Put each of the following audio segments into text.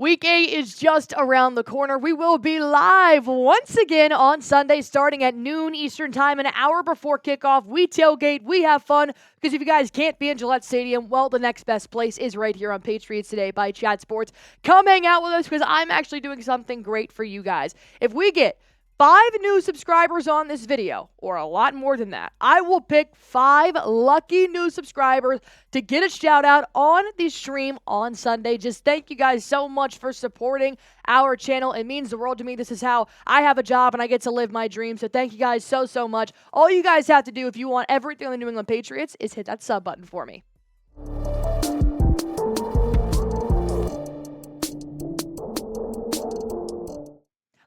Week 8 is just around the corner. We will be live once again on Sunday starting at noon Eastern Time, an hour before kickoff. We tailgate, we have fun, because if you guys can't be in Gillette Stadium, well, the next best place is right here on Patriots Today by Chat Sports. Come hang out with us because I'm actually doing something great for you guys. If we get 5 new subscribers on this video, or a lot more than that, I will pick 5 lucky new subscribers to get a shout out on the stream on Sunday. Just thank you guys so much for supporting our channel. It means the world to me. This is how I have a job and I get to live my dream. So thank you guys so much. All you guys have to do if you want everything on the New England Patriots is hit that sub button for me.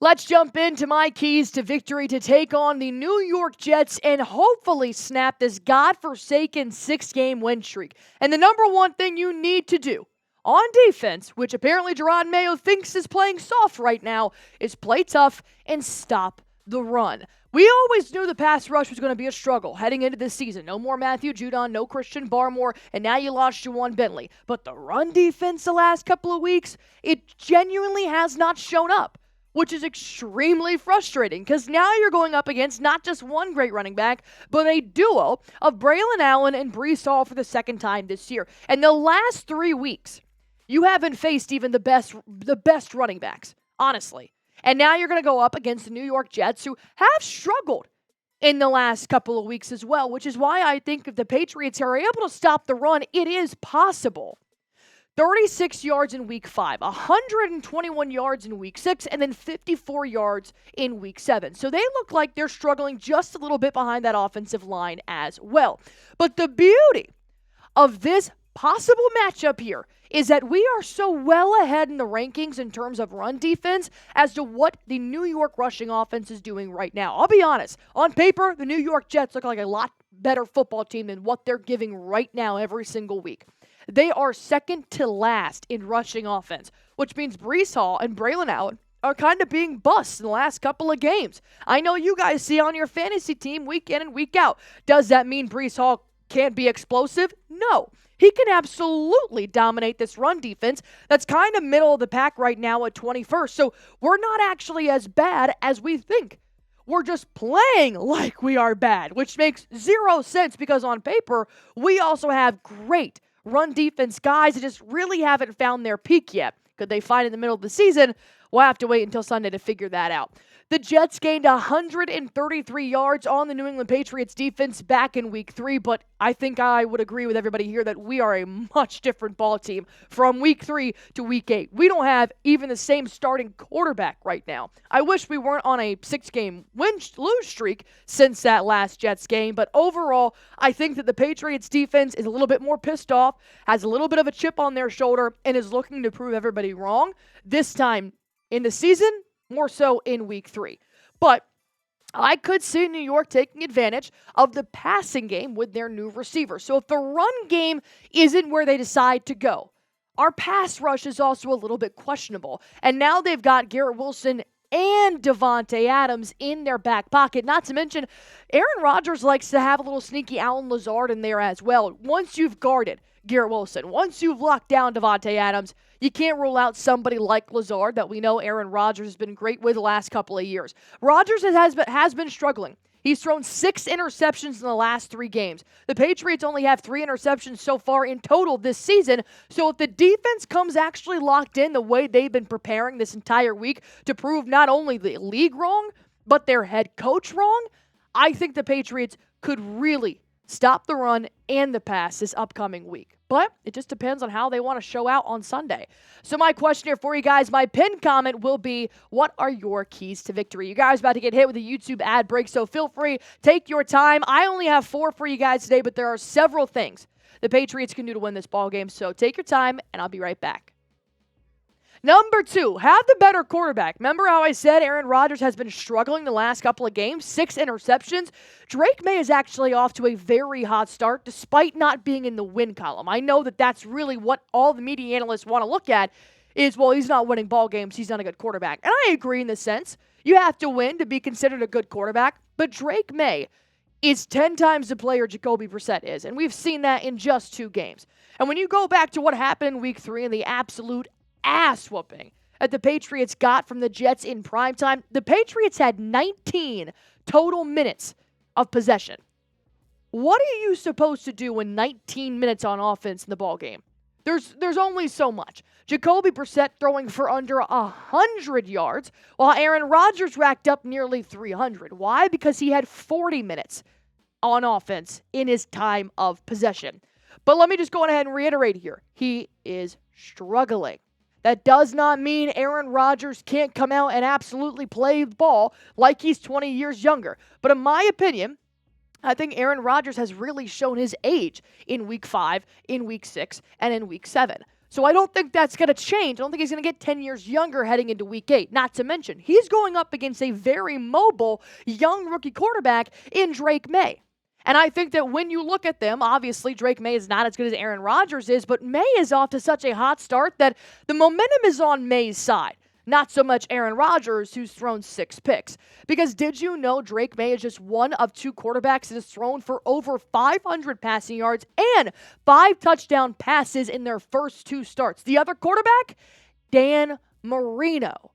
Let's jump into my keys to victory to take on the New York Jets and hopefully snap this godforsaken 6-game win streak. And the number one thing you need to do on defense, which apparently Jerod Mayo thinks is playing soft right now, is play tough and stop the run. We always knew the pass rush was going to be a struggle heading into this season. No more Matthew Judon, no Christian Barmore, and now you lost Juwan Bentley. But the run defense the last couple of weeks, it genuinely has not shown up, which is extremely frustrating because now you're going up against not just one great running back, but a duo of Braylon Allen and Breece Hall for the second time this year. And the last 3 weeks, you haven't faced even the best running backs, honestly. And now you're going to go up against the New York Jets, who have struggled in the last couple of weeks as well, which is why I think if the Patriots are able to stop the run, it is possible. 36 yards in Week 5, 121 yards in Week 6, and then 54 yards in Week 7. So they look like they're struggling just a little bit behind that offensive line as well. But the beauty of this possible matchup here is that we are so well ahead in the rankings in terms of run defense as to what the New York rushing offense is doing right now. I'll be honest, on paper, the New York Jets look like a lot better football team than what they're giving right now every single week. They are second to last in rushing offense, which means Breece Hall and Braylon Allen are kind of being busts in the last couple of games. I know you guys see on your fantasy team week in and week out. Does that mean Breece Hall can't be explosive? No. He can absolutely dominate this run defense that's kind of middle of the pack right now at 21st. So we're not actually as bad as we think. We're just playing like we are bad, which makes 0 sense because on paper, we also have great run defense guys that just really haven't found their peak yet. Could they find it in the middle of the season? We'll have to wait until Sunday to figure that out. The Jets gained 133 yards on the New England Patriots defense back in Week 3, but I think I would agree with everybody here that we are a much different ball team from Week 3 to Week 8. We don't have even the same starting quarterback right now. I wish we weren't on a 6-game win-lose streak since that last Jets game, but overall, I think that the Patriots defense is a little bit more pissed off, has a little bit of a chip on their shoulder, and is looking to prove everybody wrong. This time in the season, more so in Week 3. But I could see New York taking advantage of the passing game with their new receiver. So if the run game isn't where they decide to go, our pass rush is also a little bit questionable. And now they've got Garrett Wilson and Davante Adams in their back pocket. Not to mention, Aaron Rodgers likes to have a little sneaky Allen Lazard in there as well. Once you've guarded Garrett Wilson, once you've locked down Davante Adams, you can't rule out somebody like Lazard that we know Aaron Rodgers has been great with the last couple of years. Rodgers has been struggling. He's thrown 6 interceptions in the last 3 games. The Patriots only have 3 interceptions so far in total this season. So if the defense comes actually locked in the way they've been preparing this entire week to prove not only the league wrong, but their head coach wrong, I think the Patriots could really stop the run and the pass this upcoming week. But it just depends on how they want to show out on Sunday. So my question here for you guys, my pinned comment will be, what are your keys to victory? You guys about to get hit with a YouTube ad break, so feel free, take your time. I only have 4 for you guys today, but there are several things the Patriots can do to win this ball game. So take your time, and I'll be right back. Number 2, have the better quarterback. Remember how I said Aaron Rodgers has been struggling the last couple of games? 6 interceptions. Drake May is actually off to a very hot start despite not being in the win column. I know that that's really what all the media analysts want to look at is, well, he's not winning ball games. He's not a good quarterback. And I agree in this sense. You have to win to be considered a good quarterback. But Drake May is 10 times the player Jacoby Brissett is. And we've seen that in just 2 games. And when you go back to what happened in Week 3 and the absolute ass whooping that the Patriots got from the Jets in primetime. The Patriots had 19 total minutes of possession. What are you supposed to do in 19 minutes on offense in the ballgame? There's only so much. Jacoby Brissett throwing for under 100 yards, while Aaron Rodgers racked up nearly 300. Why? Because he had 40 minutes on offense in his time of possession. But let me just go ahead and reiterate here. He is struggling. That does not mean Aaron Rodgers can't come out and absolutely play the ball like he's 20 years younger. But in my opinion, I think Aaron Rodgers has really shown his age in Week 5, in Week 6, and in Week 7. So I don't think that's going to change. I don't think he's going to get 10 years younger heading into Week 8. Not to mention, he's going up against a very mobile, young rookie quarterback in Drake May. And I think that when you look at them, obviously Drake May is not as good as Aaron Rodgers is, but May is off to such a hot start that the momentum is on May's side. Not so much Aaron Rodgers, who's thrown 6 picks. Because did you know Drake May is just one of 2 quarterbacks that has thrown for over 500 passing yards and 5 touchdown passes in their first 2 starts? The other quarterback, Dan Marino.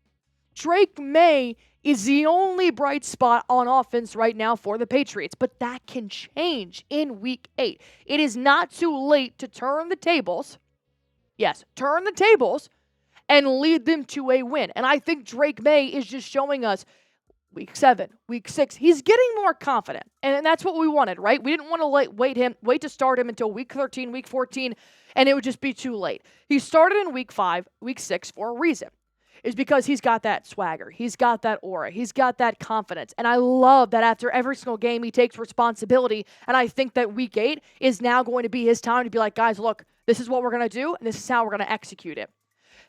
Drake May is the only bright spot on offense right now for the Patriots, but that can change in Week 8. It is not too late to turn the tables. Yes, turn the tables and lead them to a win. And I think Drake May is just showing us Week 7, Week 6. He's getting more confident. And that's what we wanted, right? We didn't want to wait to start him until Week 13, Week 14, and it would just be too late. He started in Week 5, Week 6 for a reason. Is because he's got that swagger. He's got that aura. He's got that confidence. And I love that after every single game, he takes responsibility. And I think that Week 8 is now going to be his time to be like, guys, look, this is what we're going to do, and this is how we're going to execute it.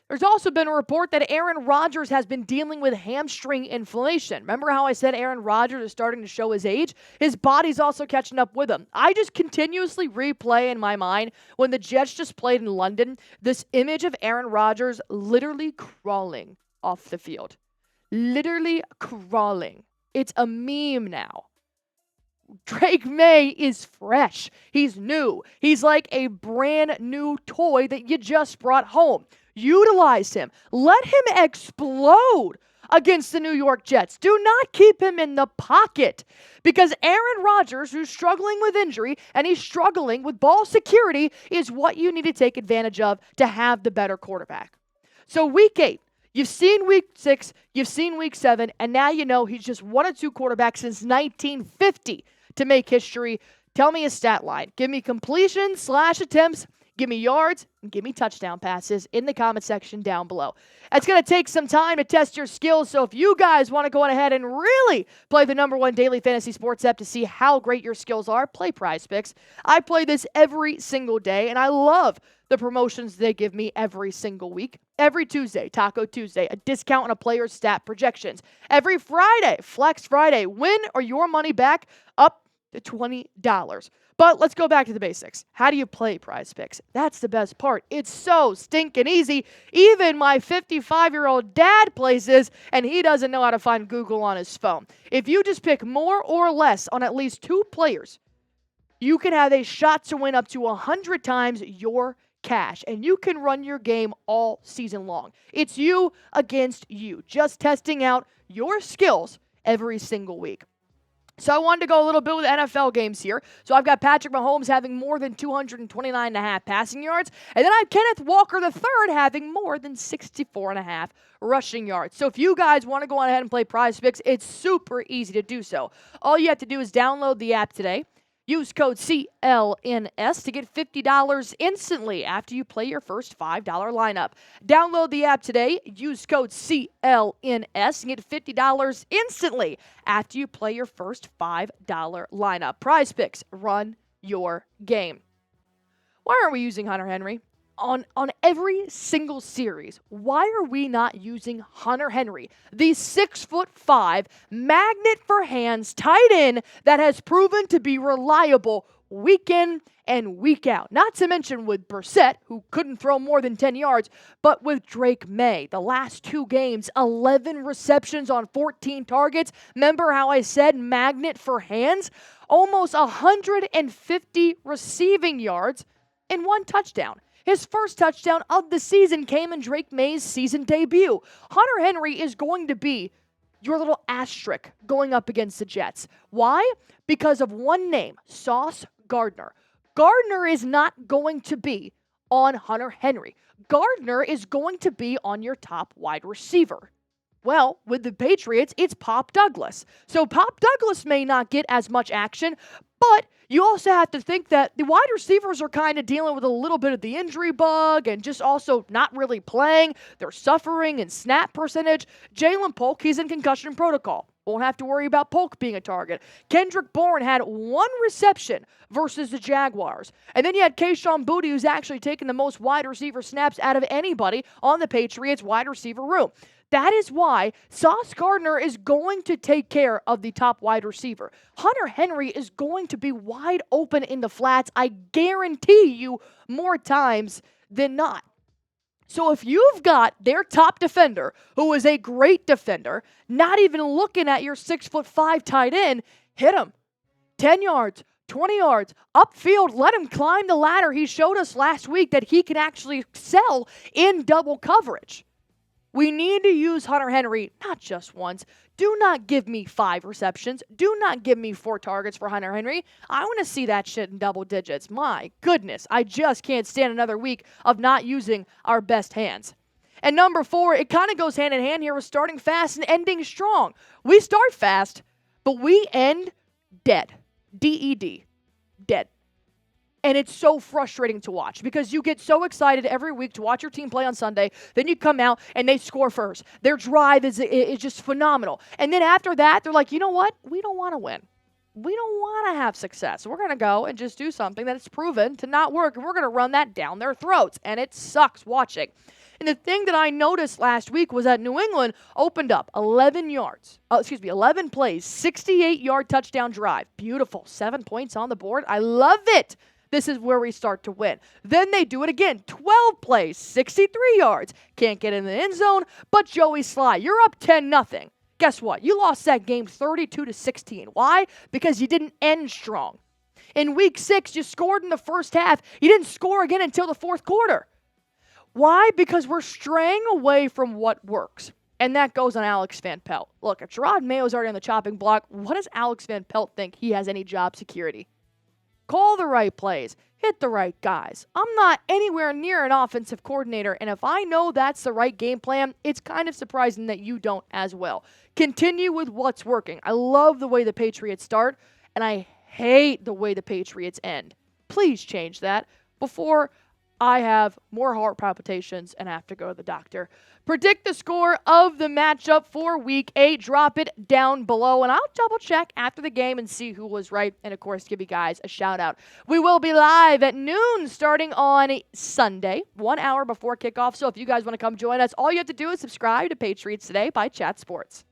There's also been a report that Aaron Rodgers has been dealing with hamstring inflammation. Remember how I said Aaron Rodgers is starting to show his age? His body's also catching up with him. I just continuously replay in my mind when the Jets just played in London, this image of Aaron Rodgers literally crawling off the field. Literally crawling. It's a meme now. Drake May is fresh. He's new. He's like a brand new toy that you just brought home. Utilize him. Let him explode against the New York Jets. Do not keep him in the pocket because Aaron Rodgers, who's struggling with injury and he's struggling with ball security, is what you need to take advantage of to have the better quarterback. So Week 8, you've seen Week 6, you've seen Week 7, and now you know he's just one of 2 quarterbacks since 1950 to make history. Tell me a stat line. Give me completion/attempts. Give me yards, and give me touchdown passes in the comment section down below. It's going to take some time to test your skills, so if you guys want to go on ahead and really play the #1 daily fantasy sports app to see how great your skills are, play Prize Picks. I play this every single day, and I love the promotions they give me every single week. Every Tuesday, Taco Tuesday, a discount on a player's stat projections. Every Friday, Flex Friday, win or your money back up to $20. But let's go back to the basics. How do you play Prize Picks? That's the best part. It's so stinking easy. Even my 55-year-old dad plays this, and he doesn't know how to find Google on his phone. If you just pick more or less on at least 2 players, you can have a shot to win up to 100 times your cash, and you can run your game all season long. It's you against you, just testing out your skills every single week. So I wanted to go a little bit with NFL games here. So I've got Patrick Mahomes having more than 229.5 passing yards. And then I have Kenneth Walker III having more than 64.5 rushing yards. So if you guys want to go on ahead and play Prize Picks, it's super easy to do so. All you have to do is download the app today. Use code CLNS to get $50 instantly after you play your first $5 lineup. Download the app today. Use code CLNS and get $50 instantly after you play your first $5 lineup. Prize Picks, run your game. Why aren't we using Hunter Henry? On every single series, why are we not using Hunter Henry, the 6'5" magnet for hands tight end that has proven to be reliable week in and week out? Not to mention with Brissett, who couldn't throw more than 10 yards, but with Drake May, the last 2 games, 11 receptions on 14 targets. Remember how I said magnet for hands? Almost 150 receiving yards and 1 touchdown. His first touchdown of the season came in Drake May's season debut. Hunter Henry is going to be your little asterisk going up against the Jets. Why? Because of one name, Sauce Gardner. Gardner is not going to be on Hunter Henry. Gardner is going to be on your top wide receiver. Well, with the Patriots, it's Pop Douglas. So Pop Douglas may not get as much action, but you also have to think that the wide receivers are kind of dealing with a little bit of the injury bug and just also not really playing. They're suffering in snap percentage. Jalen Polk, he's in concussion protocol. Won't have to worry about Polk being a target. Kendrick Bourne had 1 reception versus the Jaguars. And then you had Kayshon Boutte, who's actually taken the most wide receiver snaps out of anybody on the Patriots wide receiver room. That is why Sauce Gardner is going to take care of the top wide receiver. Hunter Henry is going to be wide open in the flats, I guarantee you, more times than not. So if you've got their top defender, who is a great defender, not even looking at your 6'5" tight end, hit him. 10 yards, 20 yards, upfield, let him climb the ladder. He showed us last week that he can actually excel in double coverage. We need to use Hunter Henry not just once. Do not give me 5 receptions. Do not give me 4 targets for Hunter Henry. I want to see that shit in double digits. My goodness, I just can't stand another week of not using our best hands. And number 4, it kind of goes hand in hand here with starting fast and ending strong. We start fast, but we end dead. D-E-D. Dead. And it's so frustrating to watch because you get so excited every week to watch your team play on Sunday. Then you come out and they score first. Their drive is just phenomenal. And then after that, they're like, you know what? We don't want to win. We don't want to have success. We're going to go and just do something that's proven to not work. And we're going to run that down their throats. And it sucks watching. And the thing that I noticed last week was that New England opened up 11 plays, 68-yard touchdown drive. Beautiful. 7 points on the board. I love it. This is where we start to win. Then they do it again. 12 plays, 63 yards. Can't get in the end zone, but Joey Sly, you're up 10-0. Guess what? You lost that game 32-16. Why? Because you didn't end strong. In week 6, you scored in the first half. You didn't score again until the fourth quarter. Why? Because we're straying away from what works. And that goes on Alex Van Pelt. Look, if Gerard Mayo's already on the chopping block, what does Alex Van Pelt think he has any job security? Call the right plays. Hit the right guys. I'm not anywhere near an offensive coordinator, and if I know that's the right game plan, it's kind of surprising that you don't as well. Continue with what's working. I love the way the Patriots start, and I hate the way the Patriots end. Please change that before I have more heart palpitations and have to go to the doctor. Predict the score of the matchup for Week 8. Drop it down below, and I'll double-check after the game and see who was right, and, of course, give you guys a shout-out. We will be live at noon starting on Sunday, 1 hour before kickoff, so if you guys want to come join us, all you have to do is subscribe to Patriots Today by Chat Sports.